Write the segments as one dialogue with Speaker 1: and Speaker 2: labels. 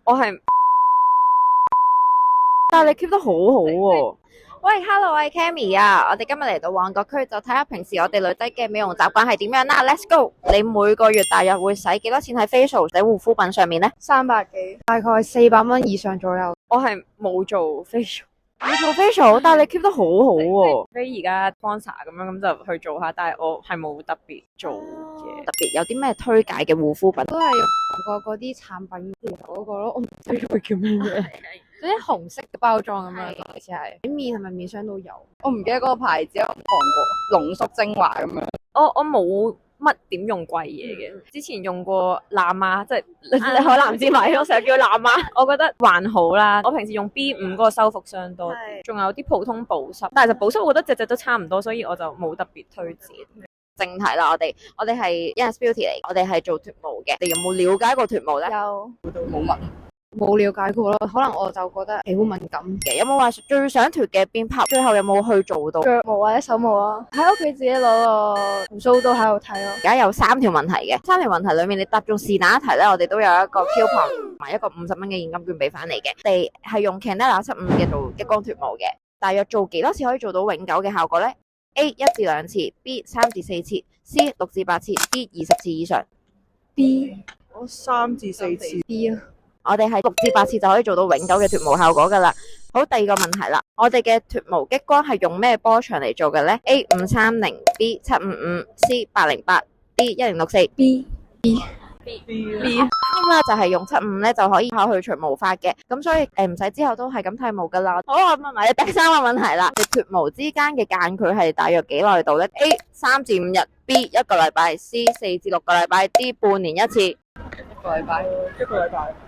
Speaker 1: 我係，但係你 keep 得好好喎。喂，Hello，我係 Cammy 啊！我哋今日嚟到旺角區，就睇下平時我哋女仔嘅美容習慣係點樣啦。Let's go！你每個月大約會使幾多錢喺 facial 或者護膚品上面呢
Speaker 2: 300幾，大概400蚊以上左右。
Speaker 1: 我係冇做 facial，冇做 facial，但係你 keep 得好好喎。
Speaker 3: 你而家 sponsor 咁樣咁就去做下，但係我係冇特別做嘅。
Speaker 1: 特別有啲咩推介嘅護膚品？
Speaker 2: 都係用過嗰啲產品嗰個咯，我唔知佢叫咩嘢，嗰啲紅色嘅包裝咁樣，好似係面係咪面霜都有？
Speaker 4: 我唔記得嗰個牌子，我韓國濃縮精華咁樣。
Speaker 3: 我冇乜點用貴嘢嘅，之前用過藍媽，即係你海南之米，我成日叫藍媽，我覺得還好啦。我平時用 B5嗰個修復霜多啲，仲有啲普通保濕，但係就保濕我覺得隻隻都差唔多，所以我就冇特別推薦。
Speaker 1: 正題啦，我哋係 Yes Beauty 嚟，我哋係做脫毛嘅。你有冇了解過脫毛咧？
Speaker 2: 有
Speaker 4: 冇乜。
Speaker 2: 冇了解過咯？可能我就覺得皮膚敏感嘅，
Speaker 1: 有冇話最想脫嘅邊 part？最後有冇去做到？
Speaker 2: 腳毛或者手毛啊，喺屋企自己攞個鬍鬚刀喺度睇咯。
Speaker 1: 而家有3條問題嘅，3條問題裏面你答中是哪一題咧？我哋都有一個 coupon 同埋一個50蚊嘅現金券俾翻你嘅。我哋係用 Candela 75嘅做激光脫毛嘅，大約做幾多次可以做到永久嘅效果咧？A 1至2次，B 3至4次，C 6至8次，D 20次以上。
Speaker 2: B
Speaker 4: 我3至4次。
Speaker 2: B 啊，
Speaker 1: 我哋係6至8次就可以做到永久嘅脫毛效果噶啦。好，第二個問題啦，我哋嘅脫毛激光係用咩波長嚟做嘅咧？A 530 B 755 C 808 D 1064
Speaker 2: B
Speaker 1: 咁啦，就係用75咧就可以去除毛髮嘅，咁所以唔使之後都係咁剃毛噶啦。好，我問埋你第3個問題啦，你脫毛之間嘅間距係大約幾耐度咧？A 3至5日，B 1個禮拜，C 4至6個禮拜，D 半年一次。
Speaker 4: 一個禮拜。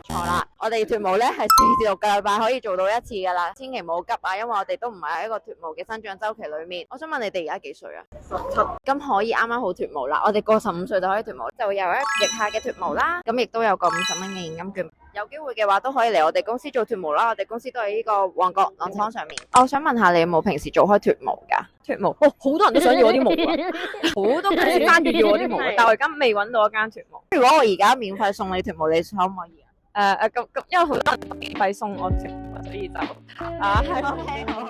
Speaker 1: 錯啦，我哋脫毛咧係4至6個禮拜可以做到一次噶啦，千祈唔好急啊，因為我哋都唔係喺一個脫毛嘅生長周期裏面。我想問你哋而家幾歲啊？17。咁可以啱啱好脫毛啦，我哋過15歲就可以脫毛，就有一腋下嘅脫毛啦，咁亦都有個50蚊嘅現金券。有機會嘅話都可以嚟我哋公司做脫毛啦，我哋公司都喺呢個旺角朗康上面。我想問下你有冇平時做開脫毛噶？
Speaker 3: 脫毛，好多人都想要我啲毛啊，好多公司翻住要我啲毛啊，但我而家未揾到一間脫毛。
Speaker 1: 如果我而家免費送你脫毛，你可唔可以啊？
Speaker 3: 咁，因為好多人免費送我脫毛，所以就
Speaker 1: 係我聽好。